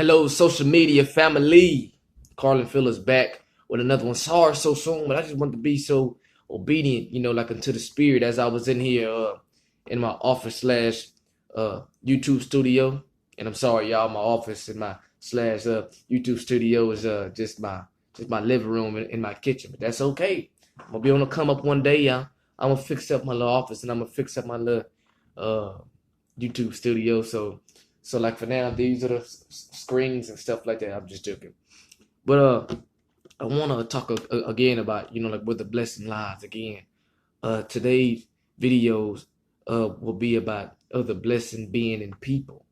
Hello, social media family. Carlin Phillips back with another one. Sorry so soon, but I just wanted to be so obedient, like unto the spirit as I was in here in my office slash YouTube studio. And I'm sorry, y'all, my office and my slash YouTube studio is just my living room in my kitchen, but that's okay. I'm gonna be on the come up one day, y'all. I'm gonna fix up my little office and I'm gonna fix up my little uh YouTube studio. So like for now, these are the screens and stuff like that. I'm just joking. But I want to talk again about like where the blessing lies again. Today's videos will be about the blessing being in people.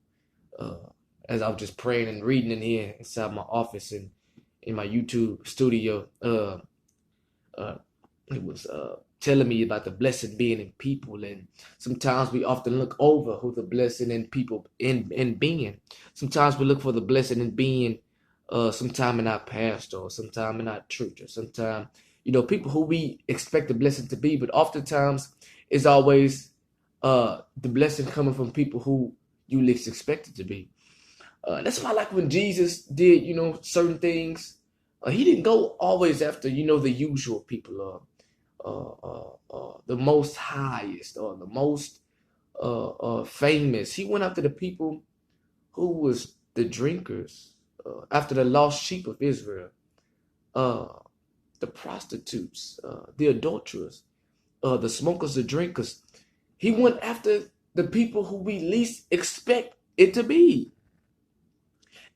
As I was just praying and reading in here inside my office and in my YouTube studio, it was telling me about the blessing being in people, and sometimes we often look over who the blessing in people in being. Sometimes we look for the blessing in being sometime in our pastor or sometime in our church or sometime people who we expect the blessing to be, but oftentimes it's always the blessing coming from people who you least expect it to be. That's why, like when Jesus did certain things, he didn't go always after the usual people, the most highest or the most famous. He went after the people who was the drinkers, after the lost sheep of Israel, the prostitutes, the adulterers, the smokers, the drinkers. He went after the people who we least expect it to be.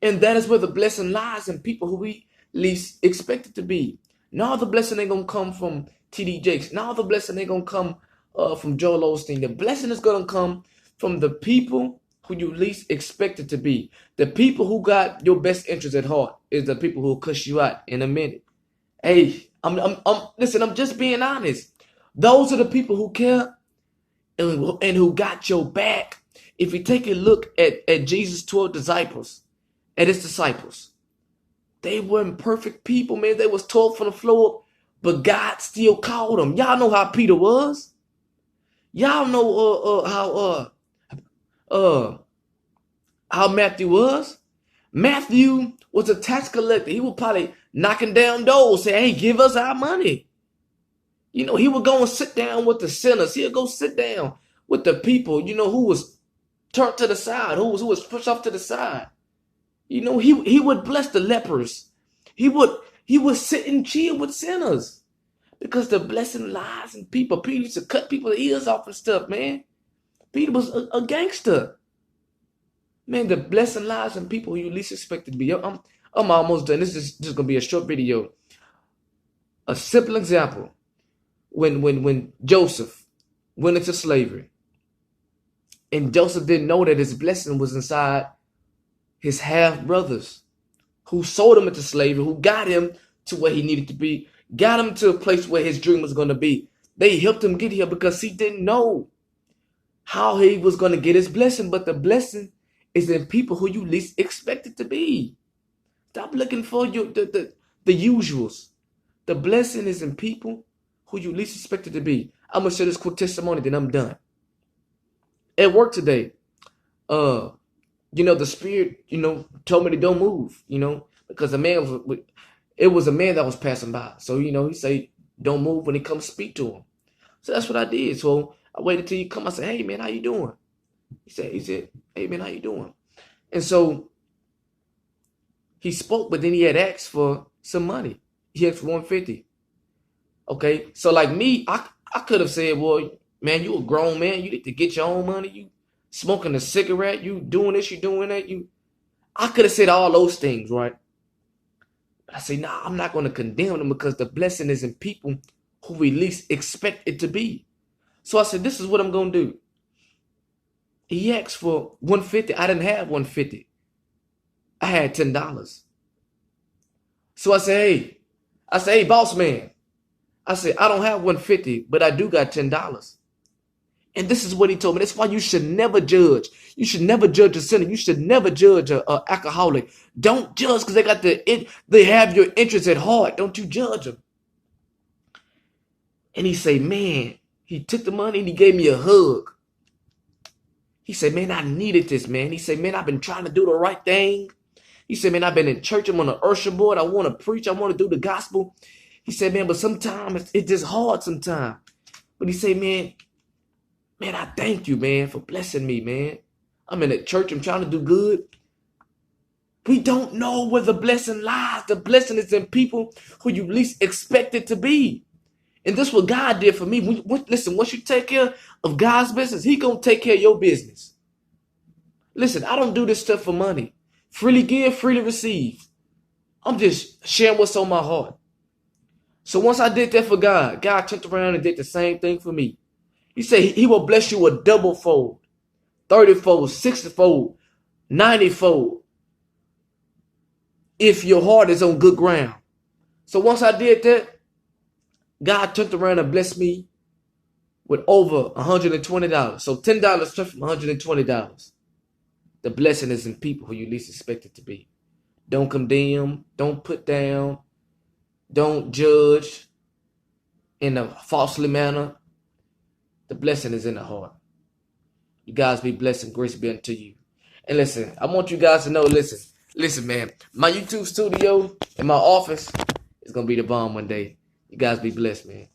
And that is where the blessing lies, in people who we least expect it to be. Now the blessing ain't gonna come from T.D. Jakes. Now the blessing ain't gonna come from Joel Osteen. The blessing is gonna come from the people who you least expect it to be. The people who got your best interest at heart is the people who will cuss you out in a minute. Hey, listen, I'm just being honest. Those are the people who care and who got your back. If you take a look at Jesus' 12 disciples, at his disciples, they weren't perfect people, man. They was told from the floor, but God still called them. Y'all know how Peter was. Y'all know how Matthew was. Matthew was a tax collector. He was probably knocking down doors, saying, "Hey, give us our money." He would go and sit down with the sinners. He'd go sit down with the people, who was turned to the side, who was pushed off to the side. He would bless the lepers. He would sit and chill with sinners, because the blessing lies in people. Peter used to cut people's ears off and stuff, man. Peter was a gangster. Man, the blessing lies in people you least expect it to be. I'm almost done. This is just gonna be a short video. A simple example. When Joseph went into slavery, and Joseph didn't know that his blessing was inside his half brothers, who sold him into slavery, who got him to where he needed to be, got him to a place where his dream was going to be. They helped him get here because he didn't know how he was going to get his blessing. But the blessing is in people who you least expect it to be. Stop looking for the usuals. The blessing is in people who you least expect it to be. I'm going to share this quick testimony, then I'm done. At work today, the spirit, told me to don't move, because it was a man that was passing by. So, he said, don't move when he comes speak to him. So that's what I did. So I waited till he come. I said, "Hey man, how you doing?" He said, "Hey man, how you doing?" And so he spoke, but then he had asked for some money. He asked for $150. Okay. So like me, I could have said, "Well, man, you a grown man. You need to get your own money. You smoking a cigarette, you doing this, you doing that, I could have said all those things, right? But I say, nah, I'm not going to condemn them, because the blessing is in people who we least expect it to be. So I said, this is what I'm going to do. He asked for $150. I didn't have $150. I had $10. So I said, hey, boss man. I said, I don't have $150, but I do got $10. And this is what he told me. That's why you should never judge. You should never judge a sinner. You should never judge a alcoholic. Don't judge because they have your interests at heart. Don't you judge them. And he said, man, he took the money and he gave me a hug. He said, man, I needed this, man. He said, man, I've been trying to do the right thing. He said, man, I've been in church. I'm on the usher board. I want to preach. I want to do the gospel. He said, man, but sometimes it's just hard sometimes. But he said, man, I thank you, man, for blessing me, man. I'm in the church. I'm trying to do good. We don't know where the blessing lies. The blessing is in people who you least expect it to be. And this is what God did for me. Listen, once you take care of God's business, He gonna take care of your business. Listen, I don't do this stuff for money. Freely give, freely receive. I'm just sharing what's on my heart. So once I did that for God, God turned around and did the same thing for me. He said He will bless you a double fold, 30-fold, 60-fold, 90-fold, if your heart is on good ground. So once I did that, God turned around and blessed me with over $120. So $10 turned from $120. The blessing is in people who you least expect it to be. Don't condemn. Don't put down. Don't judge in a falsely manner. The blessing is in the heart. You guys be blessed and grace be unto you. And listen, I want you guys to know, listen, man, my YouTube studio and my office is going to be the bomb one day. You guys be blessed, man.